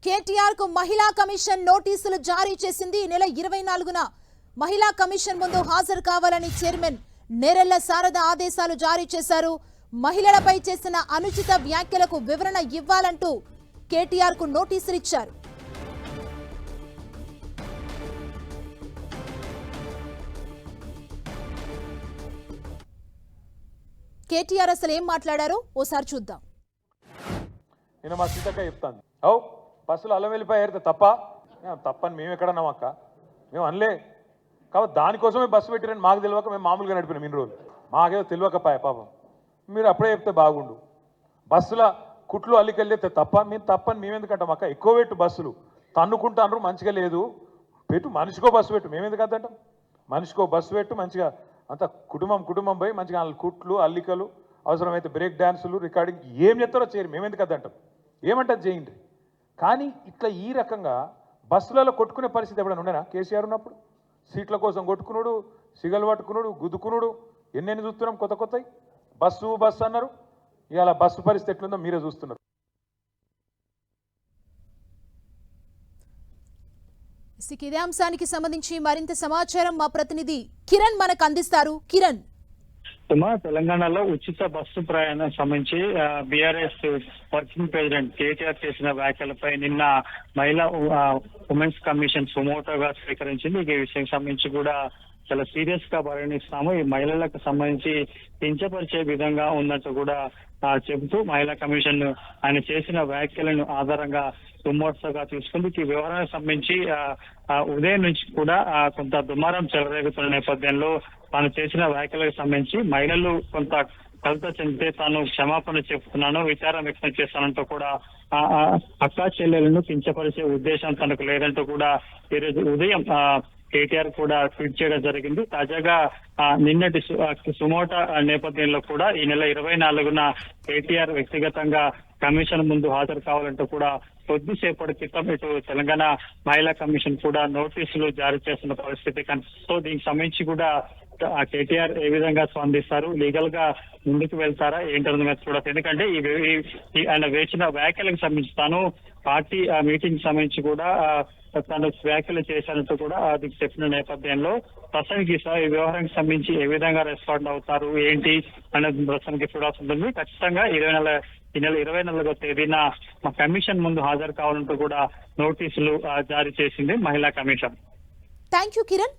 కేటీఆర్ కు మహిళా కమిషన్ నోటీసులు జారీ చేసింది. ఈ నెల 24న మహిళా కమిషన్ ముందు హాజరు కావాలని చైర్మన్ నేరెళ్ల శారద ఆదేశాలు జారీ చేశారు. మహిళలపై చేసిన అనుచిత వ్యాఖ్యలకు వివరణ ఇవ్వాలంటూ కేటీఆర్ కు నోటీసులు ఇచ్చారు. కేటీఆర్ అసలు ఏం మాట్లాడారో ఓసారి చూద్దాం. నేను మా సీతక్క చెప్తాను, అవు బస్సులు అల్లం వెళ్ళిపోయారు తప్పని మేము ఎక్కడన్నాం అక్క, మేము అనలే కాబట్టి దానికోసమే బస్సు పెట్టిరని మాకు తెలియక మేము మామూలుగా నడిపినాం ఇన్ని రోజులు. మాకేదో తెలియకపాయ పాపం, మీరు అప్పుడే చెప్తే బాగుండు. బస్సుల కుట్లు అల్లికెళ్ళితే తప్ప మేము తప్పని మేము ఎందుకంటాం అక్క? ఎక్కువ పెట్టు బస్సులు తన్నుకుంటాను, మంచిగా లేదు పెట్టు, మనిషికో బస్సు పెట్టు, మేము ఎందుకు అంటాం? మనిషికో బస్సు పెట్టు, మంచిగా అంత కుటుంబం పోయి మంచిగా కుట్లు అల్లికలు అవసరమైతే బ్రేక్ డ్యాన్సులు రికార్డింగ్ ఏం చెప్తారో చేయరు, మేము ఎందుకు అంటాం? ఏమంటారు చేయండి. కానీ ఇట్లా ఈ రకంగా బస్సులలో కొట్టుకునే పరిస్థితి ఎప్పుడైనా ఉండేనా? కేసీఆర్ ఉన్నప్పుడు సీట్ల కోసం కొట్టుకున్నాడు, సిగలు పట్టుకున్నాడు, గుద్దుకున్నాడు, ఎన్నెన్ని చూస్తున్నాం కొత్తవి. బస్సు అన్నారు, ఇవాళ బస్సు పరిస్థితి ఎట్లుందో మీరే చూస్తున్నారు. ఇదే అంశానికి సంబంధించి మరింత సమాచారం మా ప్రతినిధి కిరణ్ మనకు అందిస్తారు. కిరణ్, తెలంగాణలో ఉచిత బస్సు ప్రయాణం సంబంధించి బీఆర్ఎస్ వర్కింగ్ ప్రెసిడెంట్ కేటీఆర్ చేసిన వ్యాఖ్యలపై నిన్న మహిళా ఉమెన్స్ కమిషన్ సుమోటోగా స్వీకరించింది. ఈ విషయం సంబంధించి కూడా చాలా సీరియస్ గా పరిగణిస్తాము. ఈ మహిళలకు సంబంధించి కించపరిచే విధంగా ఉన్నట్టు కూడా చెబుతూ మహిళా కమిషన్ ఆయన చేసిన వ్యాఖ్యలను ఆధారంగా సుమోటోగా తీసుకుంది. ఈ వివరాలకు సంబంధించి ఉదయం నుంచి కూడా కొంత దుమారం చెలరేగుతున్న నేపథ్యంలో తాను చేసిన వ్యాఖ్యలకు సంబంధించి మహిళలు కొంత కలత చెందితే తాను క్షమాపణ చెప్తున్నాను, విచారం వ్యక్తం చేస్తానంటూ కూడా అక్కా చెల్లెలను కించపరిచే ఉద్దేశం తనకు లేదంటూ కూడా ఈరోజు ఉదయం కేటీఆర్ కూడా ట్వీట్ చేయడం జరిగింది. తాజాగా నిన్నటి సుమోటో నేపథ్యంలో కూడా ఈ నెల 24న కేటీఆర్ వ్యక్తిగతంగా కమిషన్ ముందు హాజరు కావాలంటూ కూడా కొద్దిసేపటి క్రితం ఇటు తెలంగాణ మహిళా కమిషన్ కూడా నోటీసులు జారీ చేస్తున్న పరిస్థితి కనిపిస్తుంది. దీనికి సంబంధించి కూడా కేటీఆర్ ఏ విధంగా స్పందిస్తారు, లీగల్ గా ముందుకు వెళ్తారా ఏంటన్నది చూడదు. ఎందుకంటే ఆయన వేసిన వ్యాఖ్యలకు సంబంధించి తాను పార్టీ మీటింగ్ సంబంధించి కూడా తను వ్యాఖ్యలు చేశానంటూ కూడా అది చెప్పిన నేపథ్యంలో ప్రస్తుతానికి ఈ వ్యవహారానికి సంబంధించి ఏ విధంగా రెస్పాండ్ అవుతారు ఏంటి అనేది ప్రస్తుతానికి చూడాల్సి ఉంటుంది. ఖచ్చితంగా ఈ నెల 24వ తేదీన మా కమిషన్ ముందు హాజరు కావాలంటూ కూడా నోటీసులు జారీ చేసింది మహిళా కమిషన్. Thank you Kiran.